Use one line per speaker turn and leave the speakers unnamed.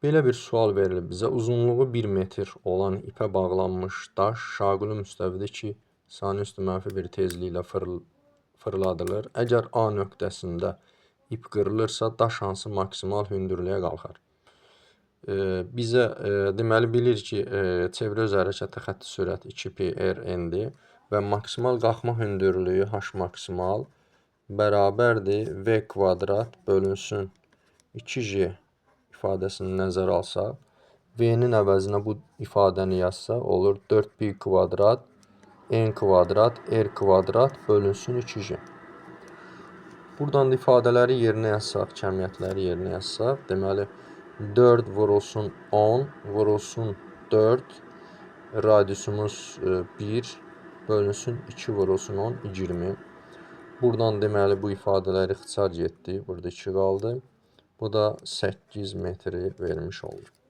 Belə bir sual verilib bizə. Uzunluğu 1 metr olan ipə bağlanmış daş şaquli müstəvidə ki, sinüs mənfi bir tezliklə fırladılır. Əgər A nöqtəsində ip qırılırsa, daş hansı maksimal hündürlüyə qalxar? Bizə deməli bilir ki, çevrə öz hərəkəti xətti sürəti 2πr/n-dir və maksimal qalxma hündürlüyü h maksimal bərabərdir v kvadrat bölünsün 2j ifadəsini nəzərə alsaq, v-nin əvəzinə bu ifadəni yazsaq, olur 4pi kvadrat n kvadrat r kvadrat bölünsün 2j. Buradan da ifadələri yerinə yazsaq, kəmiyyətləri yerinə yazsaq, deməli 4 vurulsun 10 vurulsun 4 radiusumuz 1 bölünsün 2 vurulsun 10 20. Buradan deməli bu ifadələr ixtisar getdi. Burada 2 qaldı. Bu da 8 metri vermiş olur.